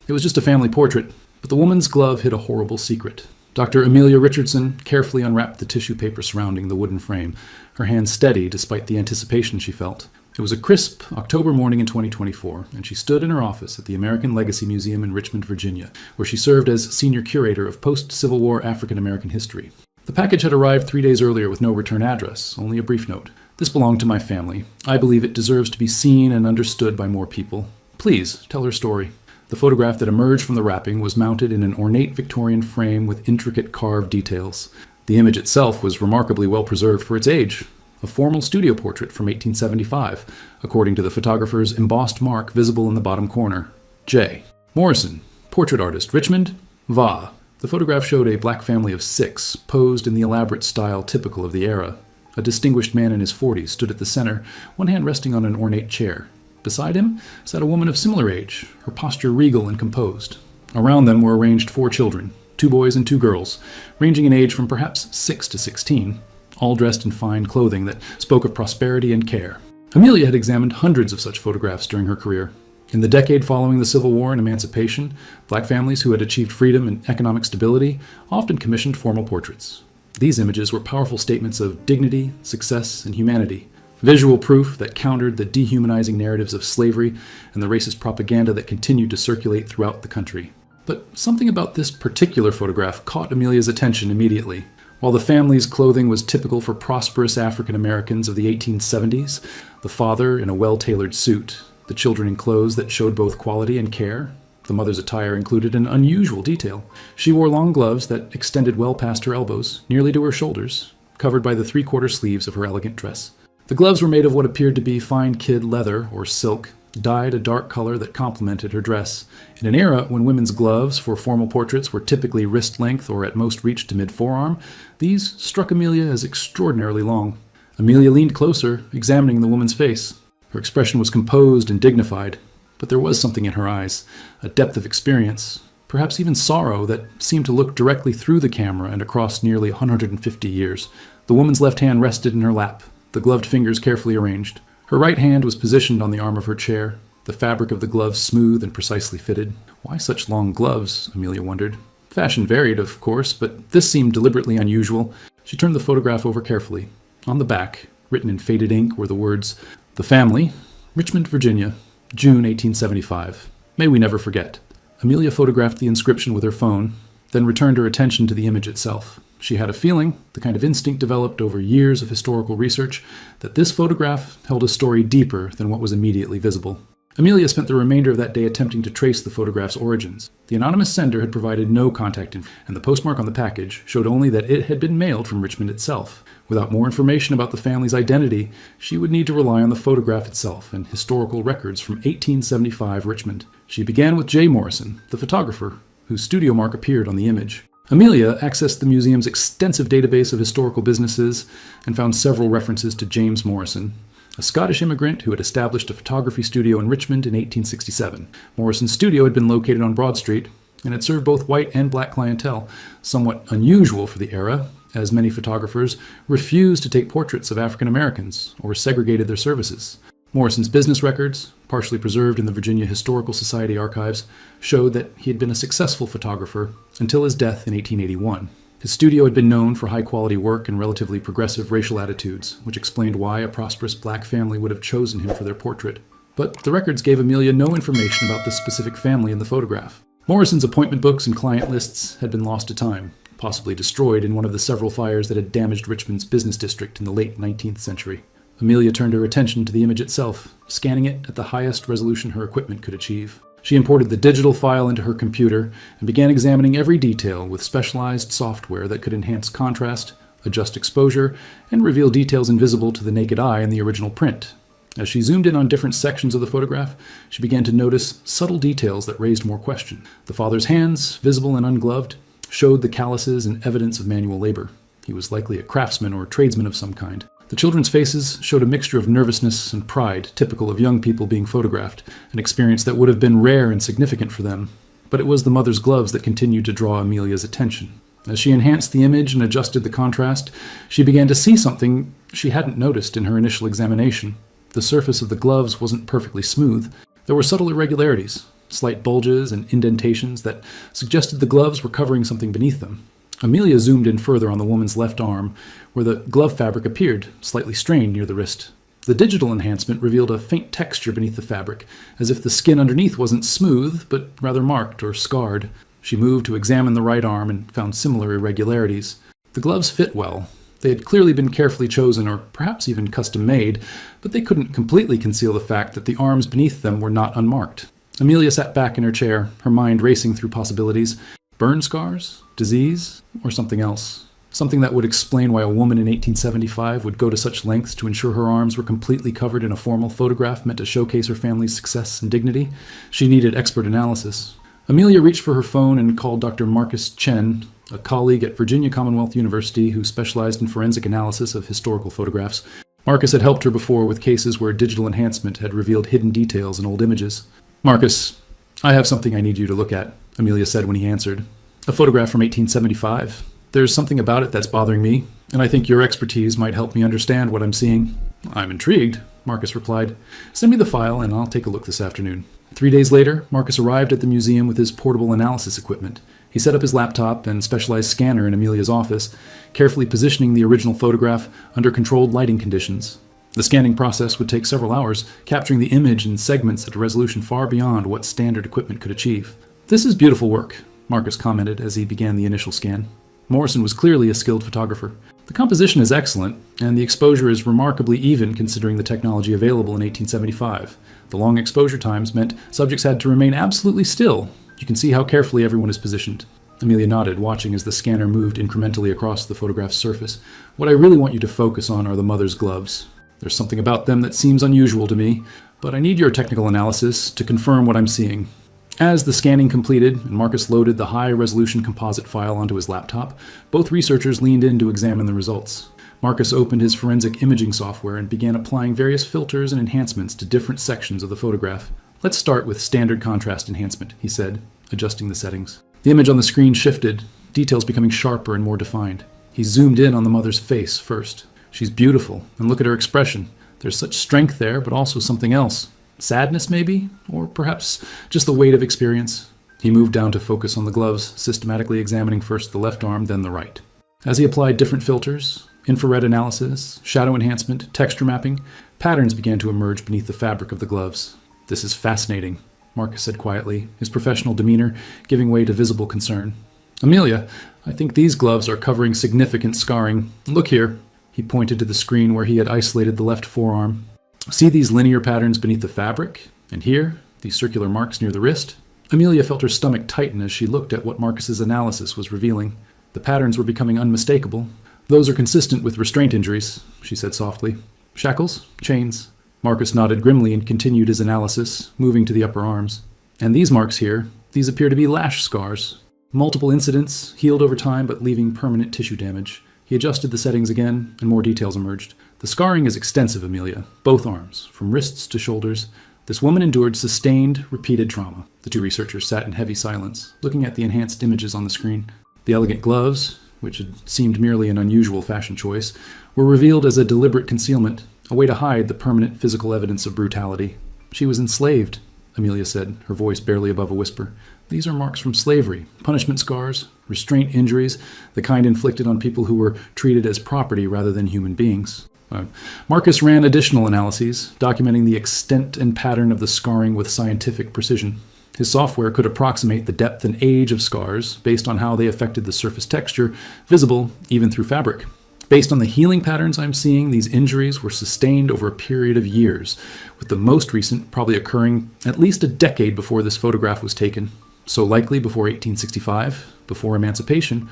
It was just a family portrait, but the woman's glove hid a horrible secret. Dr. Amelia Richardson carefully unwrapped the tissue paper surrounding the wooden frame, her hand steady despite the anticipation she felt. It was a crisp October morning in 2024, and she stood in her office at the American Legacy Museum in Richmond, Virginia, where she served as senior curator of post-Civil War African American history. The package had arrived 3 days earlier with no return address, only a brief note. "This belonged to my family. I believe it deserves to be seen and understood by more people. Please, tell her story." The photograph that emerged from the wrapping was mounted in an ornate Victorian frame with intricate carved details. The image itself was remarkably well preserved for its age. A formal studio portrait from 1875, according to the photographer's embossed mark visible in the bottom corner. J. Morrison, portrait artist, Richmond, Va. The photograph showed a black family of 6, posed in the elaborate style typical of the era. A distinguished man in his 40s stood at the center, one hand resting on an ornate chair. Beside him sat a woman of similar age, her posture regal and composed. Around them were arranged 4 children, 2 boys and 2 girls, ranging in age from perhaps 6 to 16, all dressed in fine clothing that spoke of prosperity and care. Amelia had examined hundreds of such photographs during her career. In the decade following the Civil War and emancipation, black families who had achieved freedom and economic stability often commissioned formal portraits. These images were powerful statements of dignity, success, and humanity, visual proof that countered the dehumanizing narratives of slavery and the racist propaganda that continued to circulate throughout the country. But something about this particular photograph caught Amelia's attention immediately. While the family's clothing was typical for prosperous African Americans of the 1870s, the father in a well-tailored suit, the children in clothes that showed both quality and care, the mother's attire included an unusual detail. She wore long gloves that extended well past her elbows, nearly to her shoulders, covered by the 3/4 sleeves of her elegant dress. The gloves were made of what appeared to be fine kid leather or silk, dyed a dark color that complemented her dress. In an era when women's gloves for formal portraits were typically wrist length or at most reached to mid-forearm, these struck Amelia as extraordinarily long. Amelia leaned closer, examining the woman's face. Her expression was composed and dignified, but there was something in her eyes, a depth of experience, perhaps even sorrow, that seemed to look directly through the camera and across nearly 150 years. The woman's left hand rested in her lap, the gloved fingers carefully arranged. Her right hand was positioned on the arm of her chair, the fabric of the gloves smooth and precisely fitted. Why such long gloves, Amelia wondered. Fashion varied, of course, but this seemed deliberately unusual. She turned the photograph over carefully. On the back, written in faded ink, were the words, "The family, Richmond, Virginia, June 1875. May we never forget." Amelia photographed the inscription with her phone, then returned her attention to the image itself. She had a feeling, the kind of instinct developed over years of historical research, that this photograph held a story deeper than what was immediately visible. Amelia spent the remainder of that day attempting to trace the photograph's origins. The anonymous sender had provided no contact info, and the postmark on the package showed only that it had been mailed from Richmond itself. Without more information about the family's identity, she would need to rely on the photograph itself and historical records from 1875 Richmond. She began with J. Morrison, the photographer, whose studio mark appeared on the image. Amelia accessed the museum's extensive database of historical businesses and found several references to James Morrison, a Scottish immigrant who had established a photography studio in Richmond in 1867. Morrison's studio had been located on Broad Street and had served both white and black clientele, somewhat unusual for the era, as many photographers refused to take portraits of African Americans or segregated their services. Morrison's business records, partially preserved in the Virginia Historical Society archives, showed that he had been a successful photographer until his death in 1881. His studio had been known for high-quality work and relatively progressive racial attitudes, which explained why a prosperous black family would have chosen him for their portrait. But the records gave Amelia no information about this specific family in the photograph. Morrison's appointment books and client lists had been lost to time, possibly destroyed in one of the several fires that had damaged Richmond's business district in the late 19th century. Amelia turned her attention to the image itself, scanning it at the highest resolution her equipment could achieve. She imported the digital file into her computer and began examining every detail with specialized software that could enhance contrast, adjust exposure, and reveal details invisible to the naked eye in the original print. As she zoomed in on different sections of the photograph, she began to notice subtle details that raised more question. The father's hands, visible and ungloved, showed the calluses and evidence of manual labor. He was likely a craftsman or tradesman of some kind. The children's faces showed a mixture of nervousness and pride, typical of young people being photographed, an experience that would have been rare and significant for them. But it was the mother's gloves that continued to draw Amelia's attention. As she enhanced the image and adjusted the contrast, she began to see something she hadn't noticed in her initial examination. The surface of the gloves wasn't perfectly smooth. There were subtle irregularities, slight bulges and indentations that suggested the gloves were covering something beneath them. Amelia zoomed in further on the woman's left arm, where the glove fabric appeared, slightly strained near the wrist. The digital enhancement revealed a faint texture beneath the fabric, as if the skin underneath wasn't smooth, but rather marked or scarred. She moved to examine the right arm and found similar irregularities. The gloves fit well. They had clearly been carefully chosen, or perhaps even custom-made, but they couldn't completely conceal the fact that the arms beneath them were not unmarked. Amelia sat back in her chair, her mind racing through possibilities. Burn scars? Disease? Or something else? Something that would explain why a woman in 1875 would go to such lengths to ensure her arms were completely covered in a formal photograph meant to showcase her family's success and dignity. She needed expert analysis. Amelia reached for her phone and called Dr. Marcus Chen, a colleague at Virginia Commonwealth University who specialized in forensic analysis of historical photographs. Marcus had helped her before with cases where digital enhancement had revealed hidden details in old images. "Marcus, I have something I need you to look at," Amelia said when he answered. "A photograph from 1875. There's something about it that's bothering me, and I think your expertise might help me understand what I'm seeing." "I'm intrigued," Marcus replied. "Send me the file and I'll take a look this afternoon." 3 days later, Marcus arrived at the museum with his portable analysis equipment. He set up his laptop and specialized scanner in Amelia's office, carefully positioning the original photograph under controlled lighting conditions. The scanning process would take several hours, capturing the image in segments at a resolution far beyond what standard equipment could achieve. "This is beautiful work," Marcus commented as he began the initial scan. Morrison was clearly a skilled photographer. "The composition is excellent, and the exposure is remarkably even considering the technology available in 1875. The long exposure times meant subjects had to remain absolutely still. You can see how carefully everyone is positioned." Amelia nodded, watching as the scanner moved incrementally across the photograph's surface. "What I really want you to focus on are the mother's gloves. There's something about them that seems unusual to me, but I need your technical analysis to confirm what I'm seeing." As the scanning completed and Marcus loaded the high-resolution composite file onto his laptop, both researchers leaned in to examine the results. Marcus opened his forensic imaging software and began applying various filters and enhancements to different sections of the photograph. "Let's start with standard contrast enhancement," he said, adjusting the settings. The image on the screen shifted, details becoming sharper and more defined. He zoomed in on the mother's face first. "She's beautiful, and look at her expression. There's such strength there, but also something else. Sadness, maybe? Or perhaps just the weight of experience." He moved down to focus on the gloves, systematically examining first the left arm, then the right. As he applied different filters, infrared analysis, shadow enhancement, texture mapping, patterns began to emerge beneath the fabric of the gloves. "This is fascinating," Marcus said quietly, his professional demeanor giving way to visible concern. "Amelia, I think these gloves are covering significant scarring. Look here." He pointed to the screen where he had isolated the left forearm. "See these linear patterns beneath the fabric? And here, these circular marks near the wrist?" Amelia felt her stomach tighten as she looked at what Marcus's analysis was revealing. The patterns were becoming unmistakable. "Those are consistent with restraint injuries," she said softly. "Shackles? Chains?" Marcus nodded grimly and continued his analysis, moving to the upper arms. "And these marks here, these appear to be lash scars. Multiple incidents, healed over time but leaving permanent tissue damage." He adjusted the settings again, and more details emerged. "The scarring is extensive, Amelia, both arms, from wrists to shoulders. This woman endured sustained, repeated trauma." The two researchers sat in heavy silence, looking at the enhanced images on the screen. The elegant gloves, which had seemed merely an unusual fashion choice, were revealed as a deliberate concealment, a way to hide the permanent physical evidence of brutality. "She was enslaved," Amelia said, her voice barely above a whisper. "These are marks from slavery, punishment scars, restraint injuries, the kind inflicted on people who were treated as property rather than human beings." Marcus ran additional analyses, documenting the extent and pattern of the scarring with scientific precision. His software could approximate the depth and age of scars based on how they affected the surface texture, visible even through fabric. "Based on the healing patterns I'm seeing, these injuries were sustained over a period of years, with the most recent probably occurring at least a decade before this photograph was taken. So likely before 1865, before emancipation."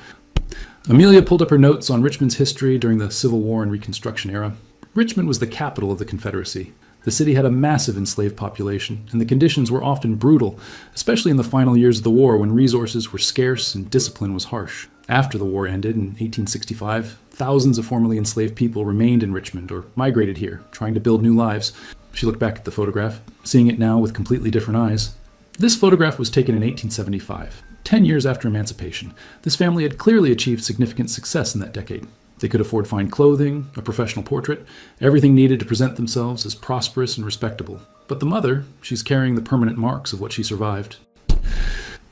Amelia pulled up her notes on Richmond's history during the Civil War and Reconstruction era. Richmond was the capital of the Confederacy. The city had a massive enslaved population, and the conditions were often brutal, especially in the final years of the war when resources were scarce and discipline was harsh. After the war ended in 1865, thousands of formerly enslaved people remained in Richmond or migrated here, trying to build new lives. She looked back at the photograph, seeing it now with completely different eyes. This photograph was taken in 1875, 10 years after emancipation. This family had clearly achieved significant success in that decade. They could afford fine clothing, a professional portrait, everything needed to present themselves as prosperous and respectable. But the mother, she's carrying the permanent marks of what she survived.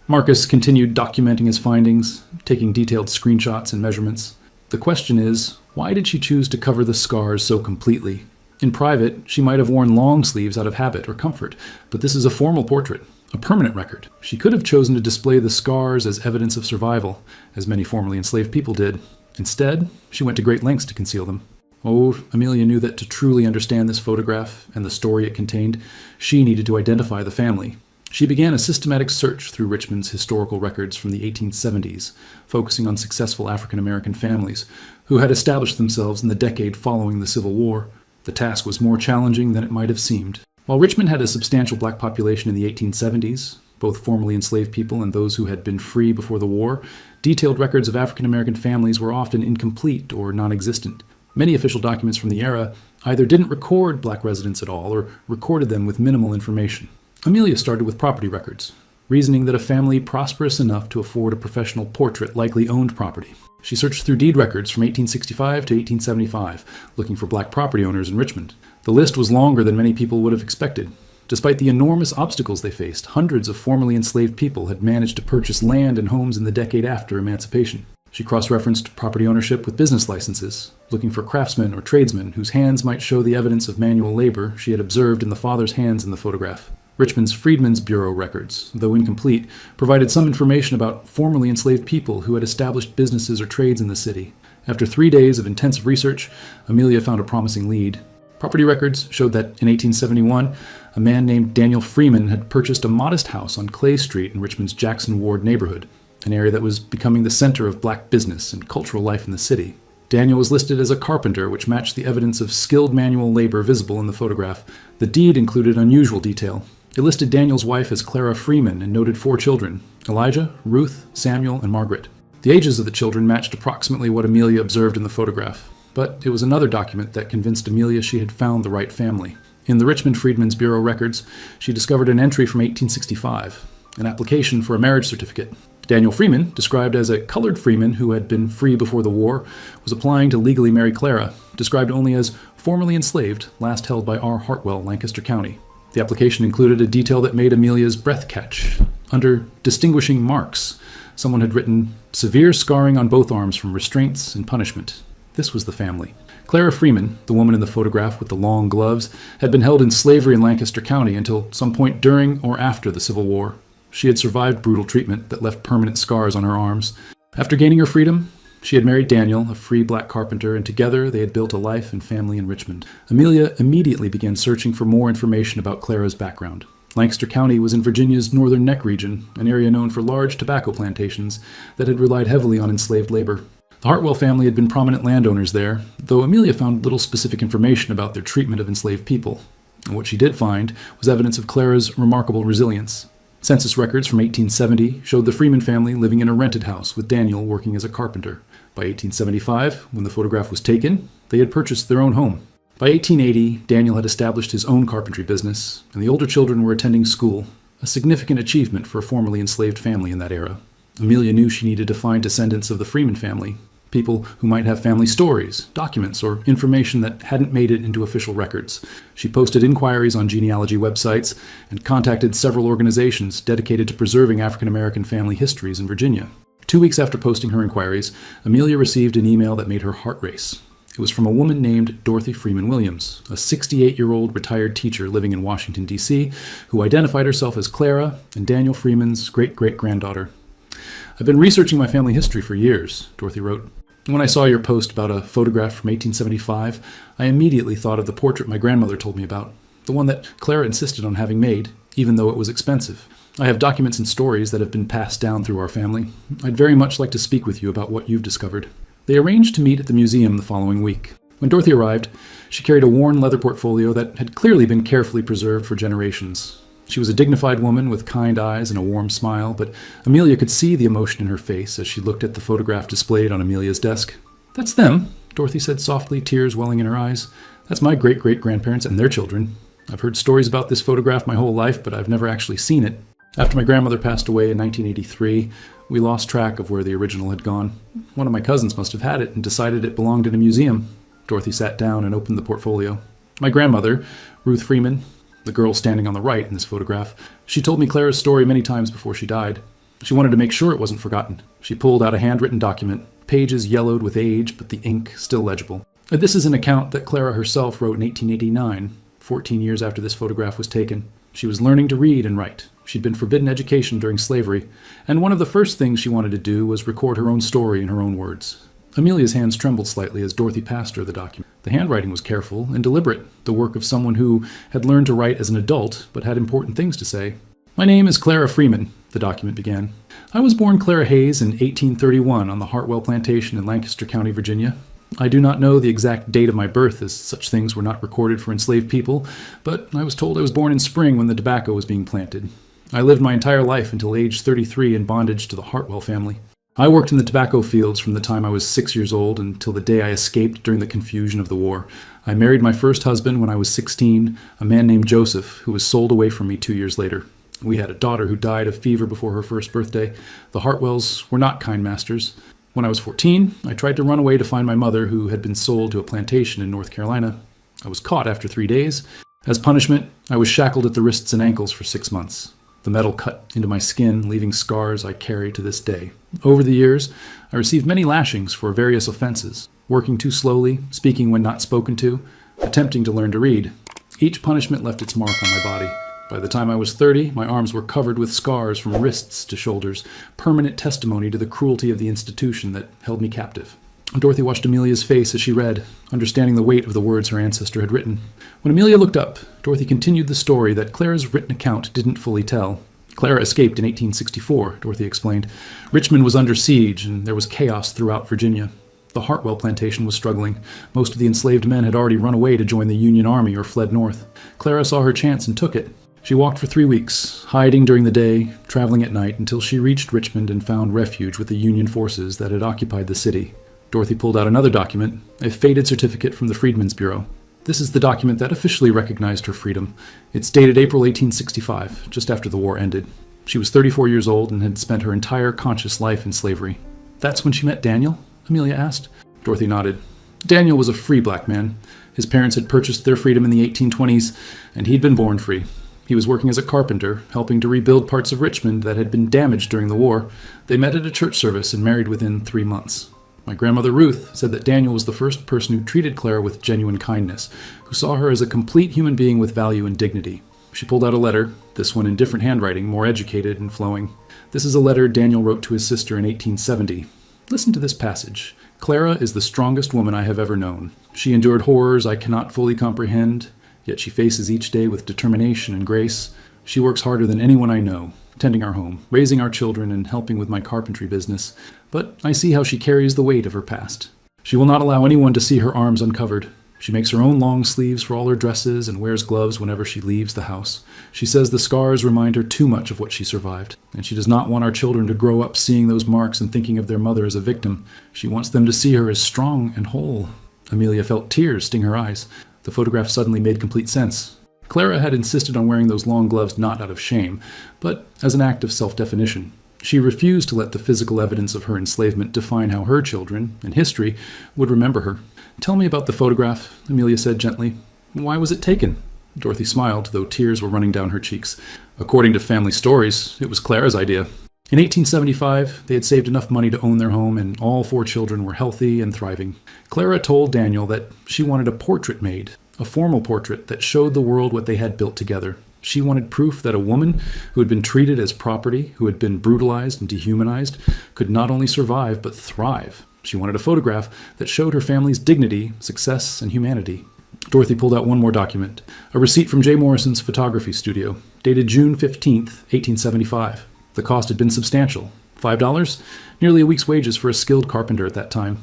Marcus continued documenting his findings, taking detailed screenshots and measurements. The question is, why did she choose to cover the scars so completely? In private, she might have worn long sleeves out of habit or comfort, but this is a formal portrait, a permanent record. She could have chosen to display the scars as evidence of survival, as many formerly enslaved people did. Instead, she went to great lengths to conceal them. Oh, Amelia knew that to truly understand this photograph and the story it contained, she needed to identify the family. She began a systematic search through Richmond's historical records from the 1870s, focusing on successful African-American families who had established themselves in the decade following the Civil War. The task was more challenging than it might have seemed. While Richmond had a substantial black population in the 1870s, both formerly enslaved people and those who had been free before the war, detailed records of African-American families were often incomplete or non-existent. Many official documents from the era either didn't record black residents at all or recorded them with minimal information. Amelia started with property records, reasoning that a family prosperous enough to afford a professional portrait likely owned property. She searched through deed records from 1865 to 1875, looking for black property owners in Richmond. The list was longer than many people would have expected. Despite the enormous obstacles they faced, hundreds of formerly enslaved people had managed to purchase land and homes in the decade after emancipation. She cross-referenced property ownership with business licenses, looking for craftsmen or tradesmen whose hands might show the evidence of manual labor she had observed in the father's hands in the photograph. Richmond's Freedmen's Bureau records, though incomplete, provided some information about formerly enslaved people who had established businesses or trades in the city. After 3 days of intensive research, Amelia found a promising lead. Property records showed that in 1871, a man named Daniel Freeman had purchased a modest house on Clay Street in Richmond's Jackson Ward neighborhood, an area that was becoming the center of black business and cultural life in the city. Daniel was listed as a carpenter, which matched the evidence of skilled manual labor visible in the photograph. The deed included unusual detail. It listed Daniel's wife as Clara Freeman and noted 4 children: Elijah, Ruth, Samuel, and Margaret. The ages of the children matched approximately what Amelia observed in the photograph, but it was another document that convinced Amelia she had found the right family. In the Richmond Freedmen's Bureau records, she discovered an entry from 1865, an application for a marriage certificate. Daniel Freeman, described as a colored freeman who had been free before the war, was applying to legally marry Clara, described only as formerly enslaved, last held by R. Hartwell, Lancaster County. The application included a detail that made Amelia's breath catch. Under distinguishing marks, someone had written, "Severe scarring on both arms from restraints and punishment." This was the family. Clara Freeman, the woman in the photograph with the long gloves, had been held in slavery in Lancaster County until some point during or after the Civil War. She had survived brutal treatment that left permanent scars on her arms. After gaining her freedom, she had married Daniel, a free black carpenter, and together they had built a life and family in Richmond. Amelia immediately began searching for more information about Clara's background. Lancaster County was in Virginia's northern neck region, an area known for large tobacco plantations that had relied heavily on enslaved labor. The Hartwell family had been prominent landowners there, though Amelia found little specific information about their treatment of enslaved people. And what she did find was evidence of Clara's remarkable resilience. Census records from 1870 showed the Freeman family living in a rented house with Daniel working as a carpenter. By 1875, when the photograph was taken, they had purchased their own home. By 1880, Daniel had established his own carpentry business, and the older children were attending school, a significant achievement for a formerly enslaved family in that era. Amelia knew she needed to find descendants of the Freeman family, people who might have family stories, documents, or information that hadn't made it into official records. She posted inquiries on genealogy websites and contacted several organizations dedicated to preserving African-American family histories in Virginia. 2 weeks after posting her inquiries, Amelia received an email that made her heart race. It was from a woman named Dorothy Freeman Williams, a 68-year-old retired teacher living in Washington, D.C., who identified herself as Clara and Daniel Freeman's great-great-granddaughter. "I've been researching my family history for years," Dorothy wrote. "When I saw your post about a photograph from 1875, I immediately thought of the portrait my grandmother told me about, the one that Clara insisted on having made, even though it was expensive. I have documents and stories that have been passed down through our family. I'd very much like to speak with you about what you've discovered." They arranged to meet at the museum the following week. When Dorothy arrived, she carried a worn leather portfolio that had clearly been carefully preserved for generations. She was a dignified woman with kind eyes and a warm smile, but Amelia could see the emotion in her face as she looked at the photograph displayed on Amelia's desk. "That's them," Dorothy said softly, tears welling in her eyes. "That's my great-great-grandparents and their children. I've heard stories about this photograph my whole life, but I've never actually seen it." After my grandmother passed away in 1983, we lost track of where the original had gone. One of my cousins must have had it and decided it belonged in a museum. Dorothy sat down and opened the portfolio. My grandmother, Ruth Freeman, the girl standing on the right in this photograph, she told me Clara's story many times before she died. She wanted to make sure it wasn't forgotten. She pulled out a handwritten document, pages yellowed with age, but the ink still legible. This is an account that Clara herself wrote in 1889, 14 years after this photograph was taken. She was learning to read and write. She'd been forbidden education during slavery, and one of the first things she wanted to do was record her own story in her own words. Amelia's hands trembled slightly as Dorothy passed her the document. The handwriting was careful and deliberate, the work of someone who had learned to write as an adult but had important things to say. "My name is Clara Freeman," the document began. "I was born Clara Hayes in 1831 on the Hartwell Plantation in Lancaster County, Virginia. I do not know the exact date of my birth, as such things were not recorded for enslaved people, but I was told I was born in spring when the tobacco was being planted. I lived my entire life until age 33 in bondage to the Hartwell family. I worked in the tobacco fields from the time I was 6 years old until the day I escaped during the confusion of the war. I married my first husband when I was 16, a man named Joseph, who was sold away from me 2 years later. We had a daughter who died of fever before her first birthday. The Hartwells were not kind masters. When I was 14, I tried to run away to find my mother, who had been sold to a plantation in North Carolina. I was caught after 3 days. As punishment, I was shackled at the wrists and ankles for 6 months. The metal cut into my skin, leaving scars I carry to this day. Over the years, I received many lashings for various offenses: working too slowly, speaking when not spoken to, attempting to learn to read. Each punishment left its mark on my body. By the time I was 30, my arms were covered with scars from wrists to shoulders, permanent testimony to the cruelty of the institution that held me captive. Dorothy watched Amelia's face as she read, understanding the weight of the words her ancestor had written. When Amelia looked up, Dorothy continued the story that Clara's written account didn't fully tell. Clara escaped in 1864, Dorothy explained. Richmond was under siege, and there was chaos throughout Virginia. The Hartwell plantation was struggling. Most of the enslaved men had already run away to join the Union Army or fled north. Clara saw her chance and took it. She walked for 3 weeks, hiding during the day, traveling at night, until she reached Richmond and found refuge with the Union forces that had occupied the city. Dorothy pulled out another document, a faded certificate from the Freedmen's Bureau. This is the document that officially recognized her freedom. It's dated April 1865, just after the war ended. She was 34 years old and had spent her entire conscious life in slavery. "That's when she met Daniel?" Amelia asked. Dorothy nodded. Daniel was a free black man. His parents had purchased their freedom in the 1820s, and he'd been born free. He was working as a carpenter, helping to rebuild parts of Richmond that had been damaged during the war. They met at a church service and married within 3 months. My grandmother Ruth said that Daniel was the first person who treated Clara with genuine kindness, who saw her as a complete human being with value and dignity. She pulled out a letter, this one in different handwriting, more educated and flowing. This is a letter Daniel wrote to his sister in 1870. Listen to this passage. "Clara is the strongest woman I have ever known. She endured horrors I cannot fully comprehend, yet she faces each day with determination and grace. She works harder than anyone I know, tending our home, raising our children, and helping with my carpentry business. But I see how she carries the weight of her past. She will not allow anyone to see her arms uncovered. She makes her own long sleeves for all her dresses and wears gloves whenever she leaves the house. She says the scars remind her too much of what she survived, and she does not want our children to grow up seeing those marks and thinking of their mother as a victim. She wants them to see her as strong and whole." Amelia felt tears sting her eyes. The photograph suddenly made complete sense. Clara had insisted on wearing those long gloves not out of shame, but as an act of self-definition. She refused to let the physical evidence of her enslavement define how her children, in history, would remember her. "Tell me about the photograph," Amelia said gently. "Why was it taken?" Dorothy smiled, though tears were running down her cheeks. According to family stories, it was Clara's idea. In 1875, they had saved enough money to own their home, and all 4 children were healthy and thriving. Clara told Daniel that she wanted a portrait made, a formal portrait that showed the world what they had built together. She wanted proof that a woman who had been treated as property, who had been brutalized and dehumanized, could not only survive but thrive. She wanted a photograph that showed her family's dignity, success, and humanity. Dorothy pulled out one more document, a receipt from J. Morrison's photography studio, dated June 15th, 1875. The cost had been substantial. $5, nearly a week's wages for a skilled carpenter at that time.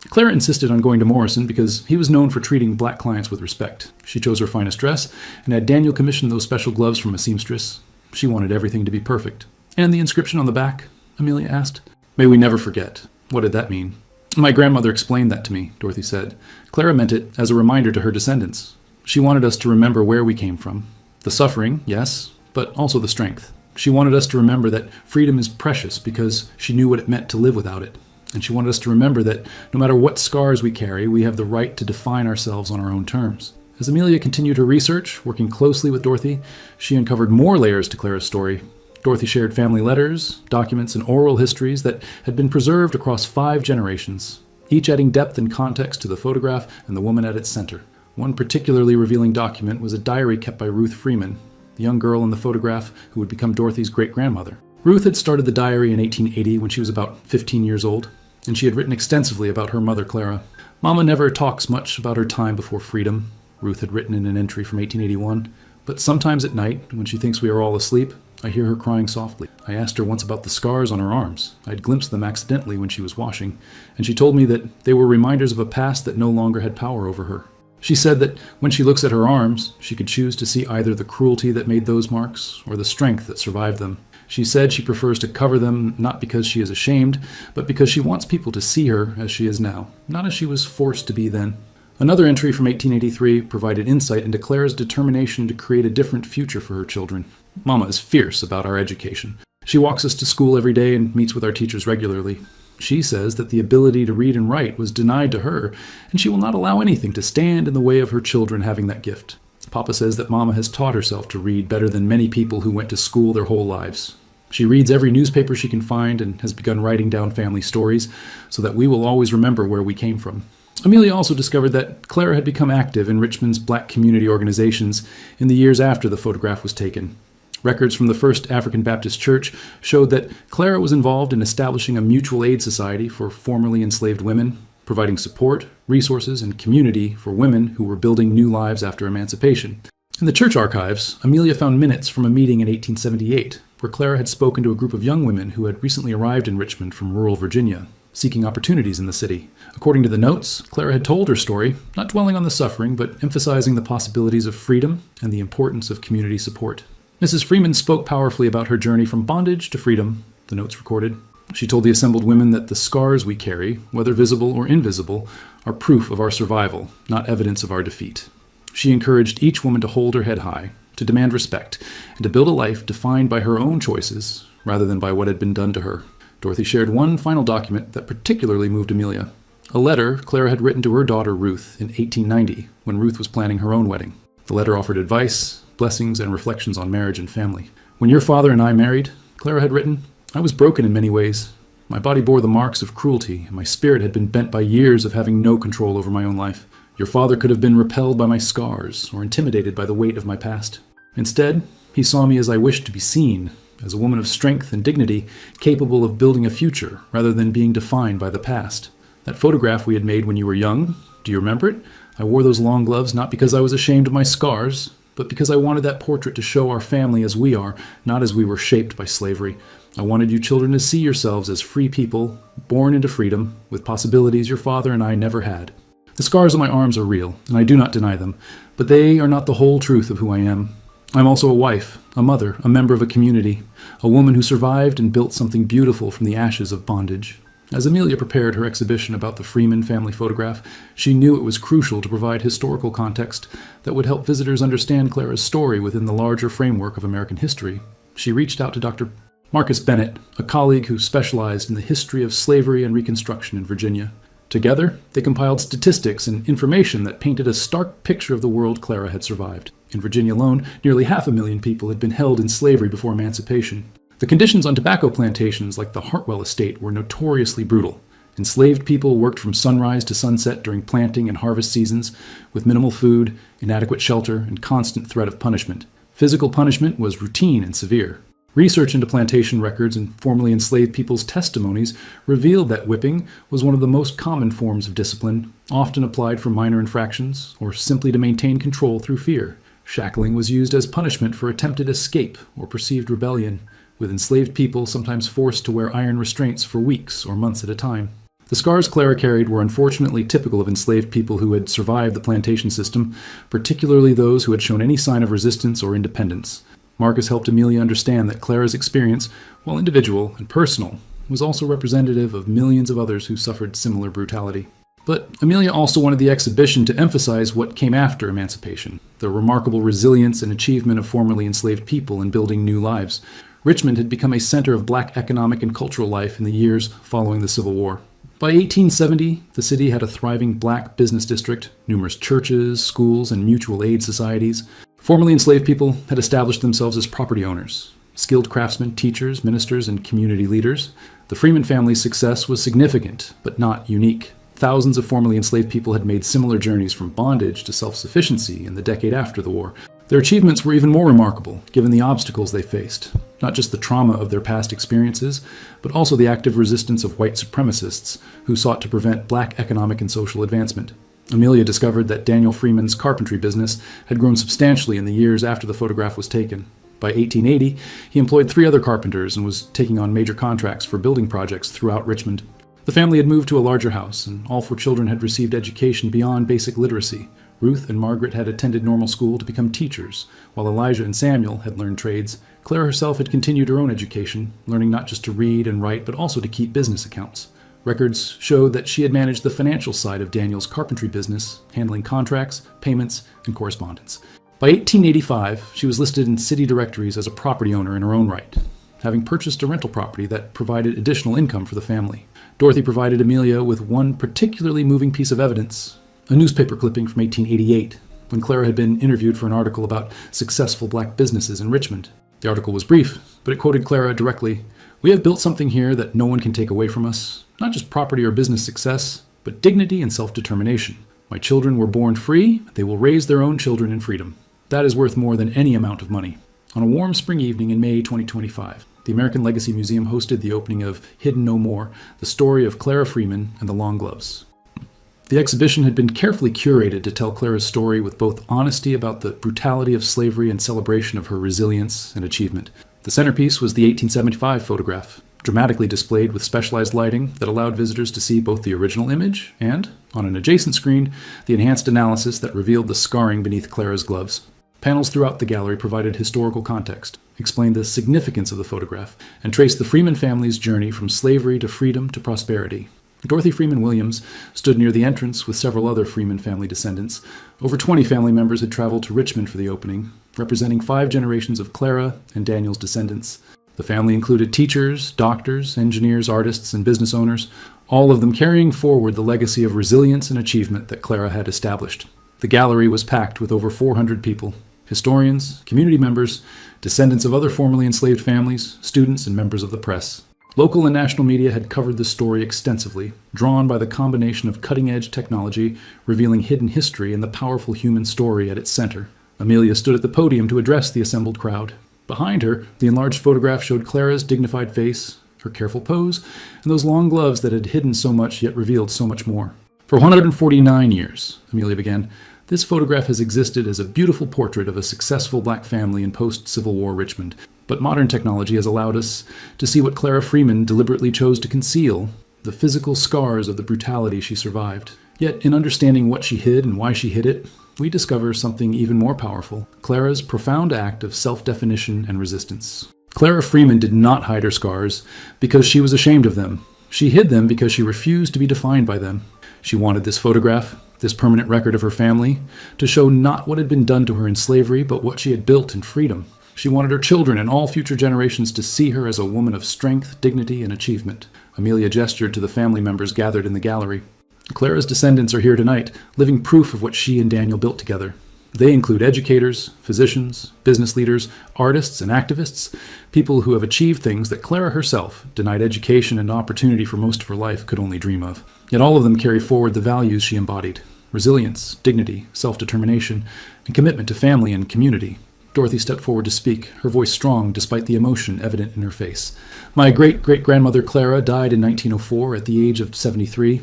Clara insisted on going to Morrison because he was known for treating black clients with respect. She chose her finest dress and had Daniel commission those special gloves from a seamstress. She wanted everything to be perfect. "And the inscription on the back?" Amelia asked. "May we never forget." What did that mean? "My grandmother explained that to me," Dorothy said. "Clara meant it as a reminder to her descendants. She wanted us to remember where we came from. The suffering, yes, but also the strength. She wanted us to remember that freedom is precious because she knew what it meant to live without it. And she wanted us to remember that no matter what scars we carry, we have the right to define ourselves on our own terms. As Amelia continued her research, working closely with Dorothy, she uncovered more layers to Clara's story. Dorothy shared family letters, documents, and oral histories that had been preserved across 5 generations, each adding depth and context to the photograph and the woman at its center. One particularly revealing document was a diary kept by Ruth Freeman, the young girl in the photograph who would become Dorothy's great-grandmother. Ruth had started the diary in 1880 when she was about 15 years old, and she had written extensively about her mother, Clara. Mama never talks much about her time before freedom, Ruth had written in an entry from 1881, but sometimes at night, when she thinks we are all asleep, I hear her crying softly. I asked her once about the scars on her arms. I had glimpsed them accidentally when she was washing, and she told me that they were reminders of a past that no longer had power over her. She said that when she looks at her arms, she could choose to see either the cruelty that made those marks or the strength that survived them. She said she prefers to cover them not because she is ashamed, but because she wants people to see her as she is now, not as she was forced to be then. Another entry from 1883 provided insight into Clara's determination to create a different future for her children. Mama is fierce about our education. She walks us to school every day and meets with our teachers regularly. She says that the ability to read and write was denied to her, and she will not allow anything to stand in the way of her children having that gift. Papa says that Mama has taught herself to read better than many people who went to school their whole lives. She reads every newspaper she can find and has begun writing down family stories so that we will always remember where we came from. Amelia also discovered that Clara had become active in Richmond's black community organizations in the years after the photograph was taken. Records from the First African Baptist Church showed that Clara was involved in establishing a mutual aid society for formerly enslaved women, providing support, resources, and community for women who were building new lives after emancipation. In the church archives, Amelia found minutes from a meeting in 1878, where Clara had spoken to a group of young women who had recently arrived in Richmond from rural Virginia, seeking opportunities in the city. According to the notes, Clara had told her story, not dwelling on the suffering, but emphasizing the possibilities of freedom and the importance of community support. Mrs. Freeman spoke powerfully about her journey from bondage to freedom, the notes recorded. She told the assembled women that the scars we carry, whether visible or invisible, are proof of our survival, not evidence of our defeat. She encouraged each woman to hold her head high, to demand respect, and to build a life defined by her own choices, rather than by what had been done to her. Dorothy shared one final document that particularly moved Amelia. A letter Clara had written to her daughter Ruth in 1890, when Ruth was planning her own wedding. The letter offered advice, blessings, and reflections on marriage and family. When your father and I married, Clara had written, I was broken in many ways. My body bore the marks of cruelty, and my spirit had been bent by years of having no control over my own life. Your father could have been repelled by my scars or intimidated by the weight of my past. Instead, he saw me as I wished to be seen, as a woman of strength and dignity, capable of building a future rather than being defined by the past. That photograph we had made when you were young, do you remember it? I wore those long gloves not because I was ashamed of my scars, but because I wanted that portrait to show our family as we are, not as we were shaped by slavery. I wanted you children to see yourselves as free people, born into freedom, with possibilities your father and I never had. The scars on my arms are real, and I do not deny them, but they are not the whole truth of who I am. I'm also a wife, a mother, a member of a community, a woman who survived and built something beautiful from the ashes of bondage. As Amelia prepared her exhibition about the Freeman family photograph, she knew it was crucial to provide historical context that would help visitors understand Clara's story within the larger framework of American history. She reached out to Dr. Marcus Bennett, a colleague who specialized in the history of slavery and Reconstruction in Virginia. Together, they compiled statistics and information that painted a stark picture of the world Clara had survived. In Virginia alone, nearly 500,000 people had been held in slavery before emancipation. The conditions on tobacco plantations like the Hartwell estate were notoriously brutal. Enslaved people worked from sunrise to sunset during planting and harvest seasons, with minimal food, inadequate shelter, and constant threat of punishment. Physical punishment was routine and severe. Research into plantation records and formerly enslaved people's testimonies revealed that whipping was one of the most common forms of discipline, often applied for minor infractions or simply to maintain control through fear. Shackling was used as punishment for attempted escape or perceived rebellion, with enslaved people sometimes forced to wear iron restraints for weeks or months at a time. The scars Clara carried were unfortunately typical of enslaved people who had survived the plantation system, particularly those who had shown any sign of resistance or independence. Marcus helped Amelia understand that Clara's experience, while individual and personal, was also representative of millions of others who suffered similar brutality. But Amelia also wanted the exhibition to emphasize what came after emancipation, the remarkable resilience and achievement of formerly enslaved people in building new lives. Richmond had become a center of black economic and cultural life in the years following the Civil War. By 1870, the city had a thriving black business district, numerous churches, schools, and mutual aid societies. Formerly enslaved people had established themselves as property owners, skilled craftsmen, teachers, ministers, and community leaders. The Freeman family's success was significant, but not unique. Thousands of formerly enslaved people had made similar journeys from bondage to self-sufficiency in the decade after the war. Their achievements were even more remarkable, given the obstacles they faced. Not just the trauma of their past experiences, but also the active resistance of white supremacists who sought to prevent black economic and social advancement. Amelia discovered that Daniel Freeman's carpentry business had grown substantially in the years after the photograph was taken. By 1880, he employed 3 other carpenters and was taking on major contracts for building projects throughout Richmond. The family had moved to a larger house, and all 4 children had received education beyond basic literacy. Ruth and Margaret had attended normal school to become teachers, while Elijah and Samuel had learned trades. Clara herself had continued her own education, learning not just to read and write, but also to keep business accounts. Records showed that she had managed the financial side of Daniel's carpentry business, handling contracts, payments, and correspondence. By 1885, she was listed in city directories as a property owner in her own right, having purchased a rental property that provided additional income for the family. Dorothy provided Amelia with one particularly moving piece of evidence, a newspaper clipping from 1888, when Clara had been interviewed for an article about successful black businesses in Richmond. The article was brief, but it quoted Clara directly. "We have built something here that no one can take away from us. Not just property or business success, but dignity and self-determination. My children were born free. They will raise their own children in freedom. That is worth more than any amount of money." On a warm spring evening in May 2025, the American Legacy Museum hosted the opening of Hidden No More, the story of Clara Freeman and the Long Gloves. The exhibition had been carefully curated to tell Clara's story with both honesty about the brutality of slavery and celebration of her resilience and achievement. The centerpiece was the 1875 photograph, dramatically displayed with specialized lighting that allowed visitors to see both the original image and, on an adjacent screen, the enhanced analysis that revealed the scarring beneath Clara's gloves. Panels throughout the gallery provided historical context, explained the significance of the photograph, and traced the Freeman family's journey from slavery to freedom to prosperity. Dorothy Freeman Williams stood near the entrance with several other Freeman family descendants. Over 20 family members had traveled to Richmond for the opening, representing 5 generations of Clara and Daniel's descendants. The family included teachers, doctors, engineers, artists, and business owners, all of them carrying forward the legacy of resilience and achievement that Clara had established. The gallery was packed with over 400 people: historians, community members, descendants of other formerly enslaved families, students, and members of the press. Local and national media had covered this story extensively, drawn by the combination of cutting-edge technology revealing hidden history and the powerful human story at its center. Amelia stood at the podium to address the assembled crowd. Behind her, the enlarged photograph showed Clara's dignified face, her careful pose, and those long gloves that had hidden so much yet revealed so much more. "For 149 years, Amelia began, this photograph has existed as a beautiful portrait of a successful black family in post-Civil War Richmond. But modern technology has allowed us to see what Clara Freeman deliberately chose to conceal, the physical scars of the brutality she survived. Yet, in understanding what she hid and why she hid it, we discover something even more powerful: Clara's profound act of self-definition and resistance. Clara Freeman did not hide her scars because she was ashamed of them. She hid them because she refused to be defined by them. She wanted this photograph, this permanent record of her family, to show not what had been done to her in slavery, but what she had built in freedom. She wanted her children and all future generations to see her as a woman of strength, dignity, and achievement. Amelia gestured to the family members gathered in the gallery. Clara's descendants are here tonight, living proof of what she and Daniel built together. They include educators, physicians, business leaders, artists, and activists, people who have achieved things that Clara herself, denied education and opportunity for most of her life, could only dream of. Yet all of them carry forward the values she embodied: resilience, dignity, self-determination, and commitment to family and community. Dorothy stepped forward to speak, her voice strong despite the emotion evident in her face. "My great-great-grandmother Clara died in 1904 at the age of 73.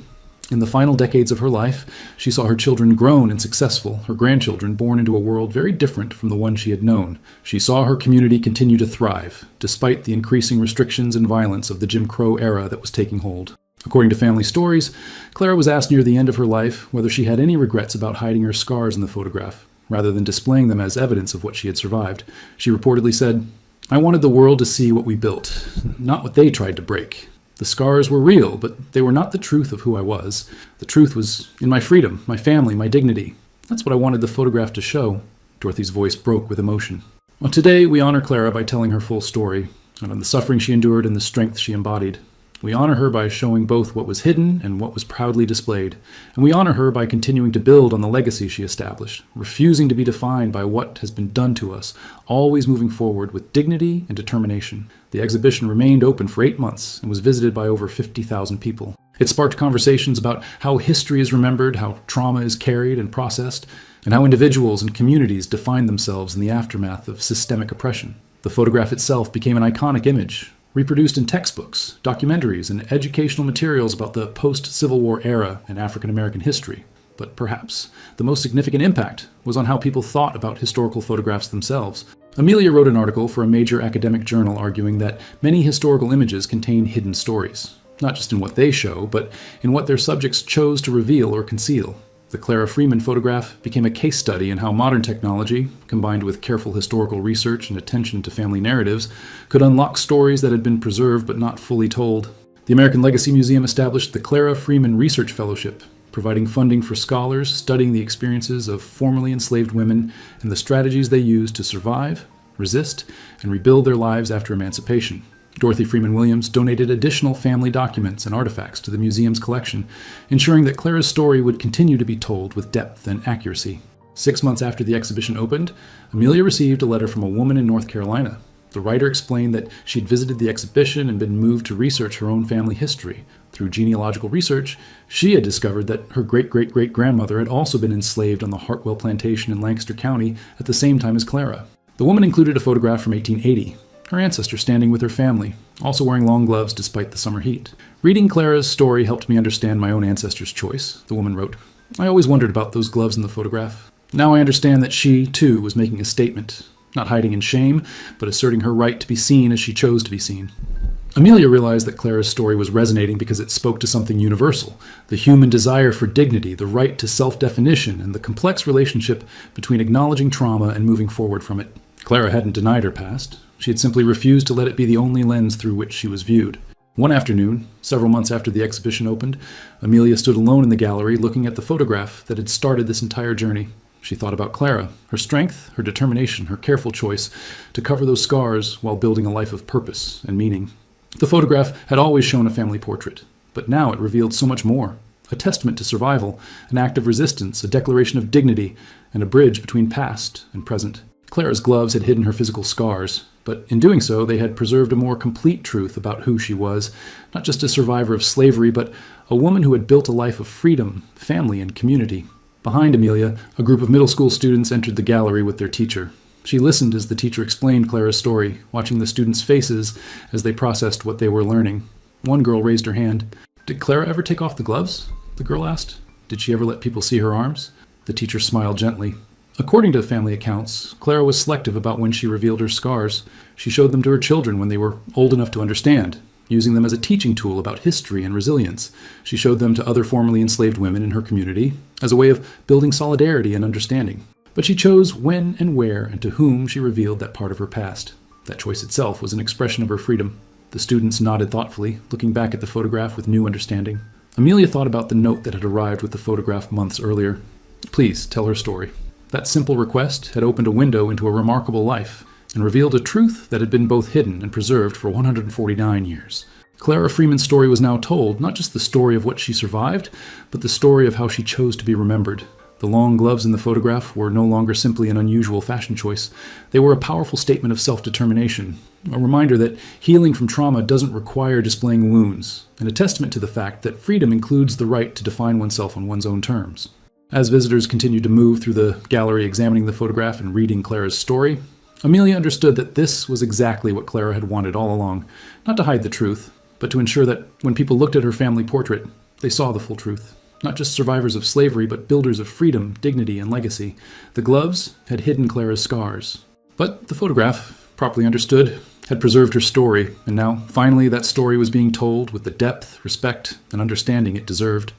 In the final decades of her life, she saw her children grown and successful, her grandchildren born into a world very different from the one she had known. She saw her community continue to thrive, despite the increasing restrictions and violence of the Jim Crow era that was taking hold." According to family stories, Clara was asked near the end of her life whether she had any regrets about hiding her scars in the photograph, rather than displaying them as evidence of what she had survived. She reportedly said, "I wanted the world to see what we built, not what they tried to break. The scars were real, but they were not the truth of who I was. The truth was in my freedom, my family, my dignity. That's what I wanted the photograph to show." Dorothy's voice broke with emotion. Well, today we honor Clara by telling her full story. and on the suffering she endured and the strength she embodied. We honor her by showing both what was hidden and what was proudly displayed. And we honor her by continuing to build on the legacy she established, refusing to be defined by what has been done to us, always moving forward with dignity and determination. The exhibition remained open for 8 months and was visited by over 50,000 people. It sparked conversations about how history is remembered, how trauma is carried and processed, and how individuals and communities define themselves in the aftermath of systemic oppression. The photograph itself became an iconic image, reproduced in textbooks, documentaries, and educational materials about the post-Civil War era in African American history. But perhaps the most significant impact was on how people thought about historical photographs themselves. Amelia wrote an article for a major academic journal arguing that many historical images contain hidden stories, not just in what they show, but in what their subjects chose to reveal or conceal. The Clara Freeman photograph became a case study in how modern technology, combined with careful historical research and attention to family narratives, could unlock stories that had been preserved but not fully told. The American Legacy Museum established the Clara Freeman Research Fellowship, providing funding for scholars studying the experiences of formerly enslaved women and the strategies they used to survive, resist, and rebuild their lives after emancipation. Dorothy Freeman Williams donated additional family documents and artifacts to the museum's collection, ensuring that Clara's story would continue to be told with depth and accuracy. 6 months after the exhibition opened, Amelia received a letter from a woman in North Carolina. The writer explained that she'd visited the exhibition and been moved to research her own family history. Through genealogical research, she had discovered that her great-great-great-grandmother had also been enslaved on the Hartwell plantation in Lancaster County at the same time as Clara. The woman included a photograph from 1880. Her ancestor standing with her family, also wearing long gloves despite the summer heat. Reading Clara's story helped me understand my own ancestor's choice, the woman wrote. I always wondered about those gloves in the photograph. Now I understand that she, too, was making a statement, not hiding in shame, but asserting her right to be seen as she chose to be seen. Amelia realized that Clara's story was resonating because it spoke to something universal, the human desire for dignity, the right to self-definition, and the complex relationship between acknowledging trauma and moving forward from it. Clara hadn't denied her past. She had simply refused to let it be the only lens through which she was viewed. One afternoon, several months after the exhibition opened, Amelia stood alone in the gallery looking at the photograph that had started this entire journey. She thought about Clara, her strength, her determination, her careful choice to cover those scars while building a life of purpose and meaning. The photograph had always shown a family portrait, but now it revealed so much more. A testament to survival, an act of resistance, a declaration of dignity, and a bridge between past and present. Clara's gloves had hidden her physical scars, but in doing so, they had preserved a more complete truth about who she was, not just a survivor of slavery, but a woman who had built a life of freedom, family, and community. Behind Amelia, a group of middle school students entered the gallery with their teacher. She listened as the teacher explained Clara's story, watching the students' faces as they processed what they were learning. One girl raised her hand. "Did Clara ever take off the gloves?" the girl asked. "Did she ever let people see her arms?" The teacher smiled gently. According to family accounts, Clara was selective about when she revealed her scars. She showed them to her children when they were old enough to understand, using them as a teaching tool about history and resilience. She showed them to other formerly enslaved women in her community as a way of building solidarity and understanding. But she chose when and where and to whom she revealed that part of her past. That choice itself was an expression of her freedom. The students nodded thoughtfully, looking back at the photograph with new understanding. Amelia thought about the note that had arrived with the photograph months earlier. Please tell her story. That simple request had opened a window into a remarkable life and revealed a truth that had been both hidden and preserved for 149 years. Clara Freeman's story was now told, not just the story of what she survived, but the story of how she chose to be remembered. The long gloves in the photograph were no longer simply an unusual fashion choice. They were a powerful statement of self-determination, a reminder that healing from trauma doesn't require displaying wounds, and a testament to the fact that freedom includes the right to define oneself on one's own terms. As visitors continued to move through the gallery examining the photograph and reading Clara's story, Amelia understood that this was exactly what Clara had wanted all along, not to hide the truth, but to ensure that when people looked at her family portrait, they saw the full truth. Not just survivors of slavery, but builders of freedom, dignity, and legacy. The gloves had hidden Clara's scars. But the photograph, properly understood, had preserved her story, and now, finally, that story was being told with the depth, respect, and understanding it deserved.